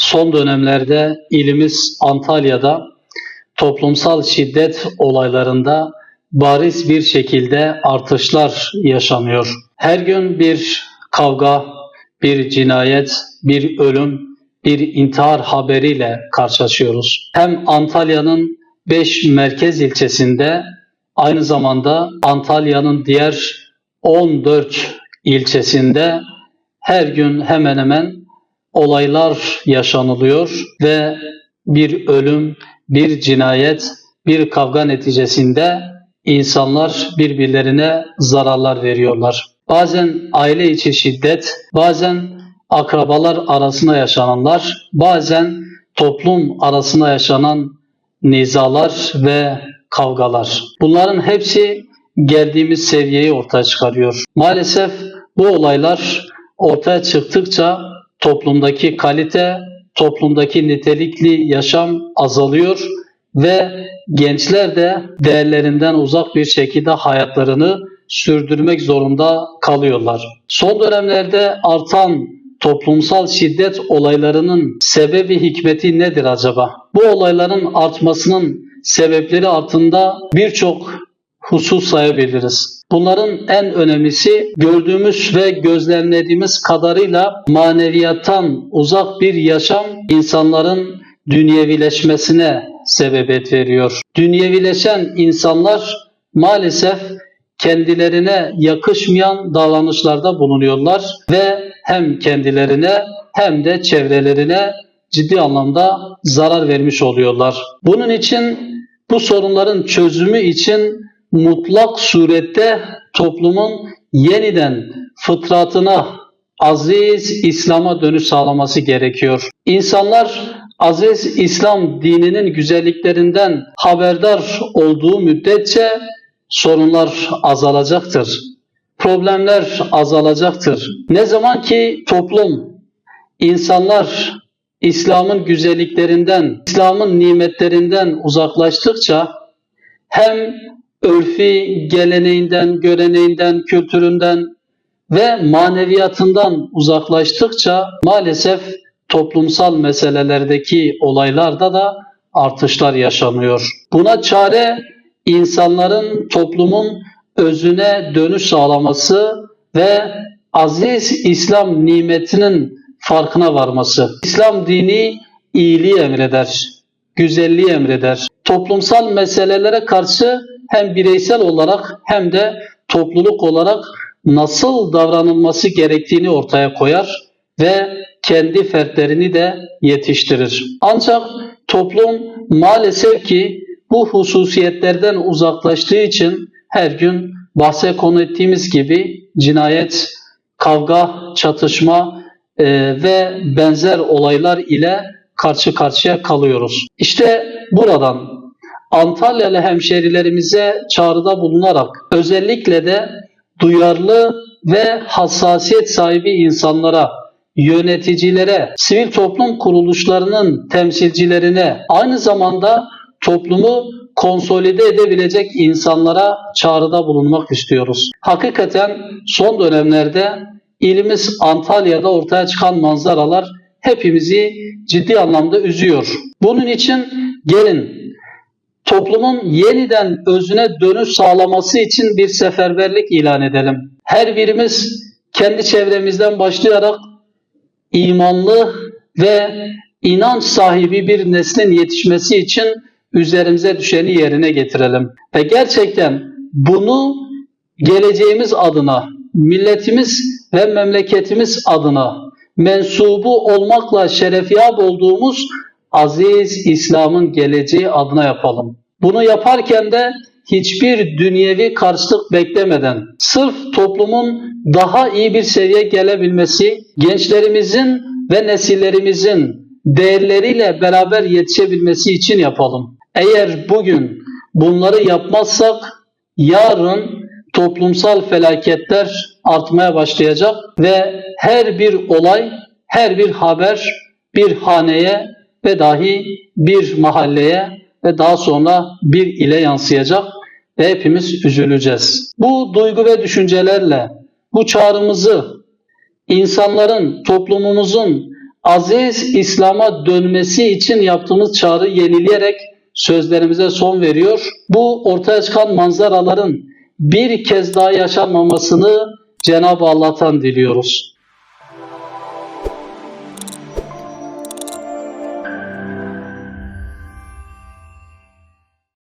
son dönemlerde ilimiz Antalya'da toplumsal şiddet olaylarında bariz bir şekilde artışlar yaşanıyor. Her gün bir kavga, bir cinayet, bir ölüm, bir intihar haberiyle karşılaşıyoruz. Hem Antalya'nın 5 merkez ilçesinde, aynı zamanda Antalya'nın diğer 14 ilçesinde her gün hemen hemen olaylar yaşanılıyor ve bir ölüm, bir cinayet, bir kavga neticesinde insanlar birbirlerine zararlar veriyorlar. Bazen aile içi şiddet, bazen akrabalar arasında yaşananlar, bazen toplum arasında yaşanan nizalar ve kavgalar. Bunların hepsi geldiğimiz seviyeyi ortaya çıkarıyor. Maalesef bu olaylar ortaya çıktıkça toplumdaki kalite, toplumdaki nitelikli yaşam azalıyor ve gençler de değerlerinden uzak bir şekilde hayatlarını sürdürmek zorunda kalıyorlar. Son dönemlerde artan toplumsal şiddet olaylarının sebebi, hikmeti nedir acaba? Bu olayların artmasının sebepleri altında birçok husus sayabiliriz. Bunların en önemlisi gördüğümüz ve gözlemlediğimiz kadarıyla maneviyattan uzak bir yaşam insanların dünyevileşmesine sebebiyet veriyor. Dünyevileşen insanlar maalesef kendilerine yakışmayan davranışlarda bulunuyorlar ve hem kendilerine hem de çevrelerine ciddi anlamda zarar vermiş oluyorlar. Bunun için, bu sorunların çözümü için mutlak surette toplumun yeniden fıtratına, aziz İslam'a dönüş sağlaması gerekiyor. İnsanlar aziz İslam dininin güzelliklerinden haberdar olduğu müddetçe sorunlar azalacaktır. Problemler azalacaktır. Ne zaman ki toplum, insanlar İslam'ın güzelliklerinden, İslam'ın nimetlerinden uzaklaştıkça hem örfi, geleneğinden, göreneğinden, kültüründen ve maneviyatından uzaklaştıkça maalesef toplumsal meselelerdeki olaylarda da artışlar yaşanıyor. Buna çare insanların, toplumun özüne dönüş sağlaması ve aziz İslam nimetinin farkına varması. İslam dini iyiliği emreder, güzelliği emreder. Toplumsal meselelere karşı hem bireysel olarak hem de topluluk olarak nasıl davranılması gerektiğini ortaya koyar ve kendi fertlerini de yetiştirir. Ancak toplum maalesef ki bu hususiyetlerden uzaklaştığı için her gün bahse konu ettiğimiz gibi cinayet, kavga, çatışma ve benzer olaylar ile karşı karşıya kalıyoruz. İşte buradan Antalyalı hemşerilerimize çağrıda bulunarak özellikle de duyarlı ve hassasiyet sahibi insanlara, yöneticilere, sivil toplum kuruluşlarının temsilcilerine, aynı zamanda toplumu konsolide edebilecek insanlara çağrıda bulunmak istiyoruz. Hakikaten son dönemlerde ilimiz Antalya'da ortaya çıkan manzaralar hepimizi ciddi anlamda üzüyor. Bunun için gelin toplumun yeniden özüne dönüş sağlaması için bir seferberlik ilan edelim. Her birimiz kendi çevremizden başlayarak imanlı ve inanç sahibi bir neslin yetişmesi için üzerimize düşeni yerine getirelim. Ve gerçekten bunu geleceğimiz adına, milletimiz ve memleketimiz adına mensubu olmakla şerefyab olduğumuz aziz İslam'ın geleceği adına yapalım. Bunu yaparken de hiçbir dünyevi karşılık beklemeden, sırf toplumun daha iyi bir seviyeye gelebilmesi, gençlerimizin ve nesillerimizin değerleriyle beraber yetişebilmesi için yapalım. Eğer bugün bunları yapmazsak, yarın toplumsal felaketler artmaya başlayacak ve her bir olay, her bir haber bir haneye ve dahi bir mahalleye ve daha sonra bir ile yansıyacak ve hepimiz üzüleceğiz. Bu duygu ve düşüncelerle bu çağrımızı insanların, toplumumuzun aziz İslam'a dönmesi için yaptığımız çağrı yenileyerek sözlerimize son veriyor. Bu ortaya çıkan manzaraların bir kez daha yaşanmamasını Cenab-ı Allah'tan diliyoruz.